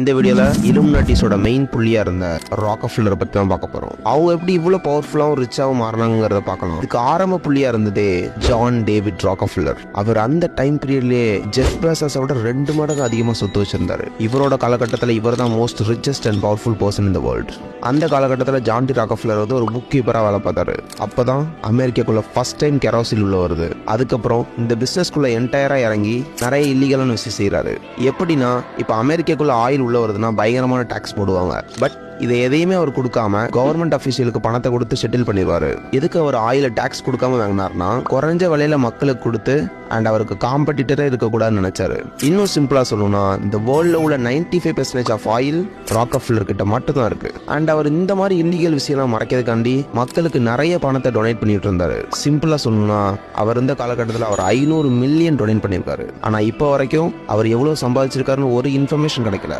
இந்த வீடியோல இலுமினாட்டிஸோட மெயின் புள்ளியா இருந்த ராக்கஃபெல்லரை பத்தி தான் பார்க்க போறோம். அவங்க எப்படி இவ்வளவு பவர்ஃபுல்லாவும் ரிச்சாவும் மாறினாங்கிறத பார்க்கலாம். இதுக்கு ஆரம்ப புள்ளியா இருந்ததே ஜான் டேவிட் ராக்கஃபெல்லர். அவர் அந்த டைம் பீரியட்லயே ஜெஃப் பெசோஸோட 2 மடங்கு அதிகமா சொத்து வச்சிருந்தாரு. இவரோட காலகட்டத்தில் இவர் தான் most richest and powerful person in the world. அந்த காலகட்டத்தில் ஜான் டி ராக்கஃபெல்லர் வந்து ஒரு புக் கீப்பரா வேலை பார்த்தாரு. அப்பதான் அமெரிக்காக்குள்ள ஃபர்ஸ்ட் டைம் கெரோசின் உள்ள வருது. அதுக்கப்புறம் இந்த பிசினஸ்குள்ள என்டையரா இறங்கி நிறைய இல்லீகலான விஷயம் செய்யறாரு. எப்படின்னா, இப்ப அமெரிக்காக்குள்ள ஆயில் உள்ள வருதுன்னா பயங்கரமான டாக்ஸ் போடுவாங்க. பட் இதை எதையுமே அவர் கொடுக்காம கவர்மெண்ட் அஃபீஷியலுக்கு பணத்தை கொடுத்து செட்டில் பண்ணிடுவாரு. எதுக்கு அவர் ஆயில டாக்ஸ் கொடுக்காம வாங்கினார்னா, குறைஞ்ச விலையில மக்களுக்கு கொடுத்து அண்ட் அவருக்கு காம்படிட்டரே இருக்கக்கூடாதுன்னு நினைச்சாரு. இன்னும் சிம்பிளா சொல்லணும்னா, இந்த வேர்ல்ட்ல உள்ள 95% ஆஃப் ஆயில் ராக்கஃபெல்லர் கிட்ட மட்டும் தான் இருக்கு. அண்ட் அவர் இந்த மாதிரி இல்லீகல் விஷயம் மறைக்கிறதுக்காண்டி மக்களுக்கு நிறைய பணத்தை டொனேட் பண்ணிட்டு இருந்தாரு. சிம்பிளா சொல்லணும்னா, அவர் இந்த காலகட்டத்தில் அவர் 500 மில்லியன் டொனேட் பண்ணியிருக்காரு. ஆனா இப்போ வரைக்கும் அவர் எவ்வளவு சம்பாதிச்சிருக்காருன்னு ஒரு இன்ஃபர்மேஷன் கிடைக்கல.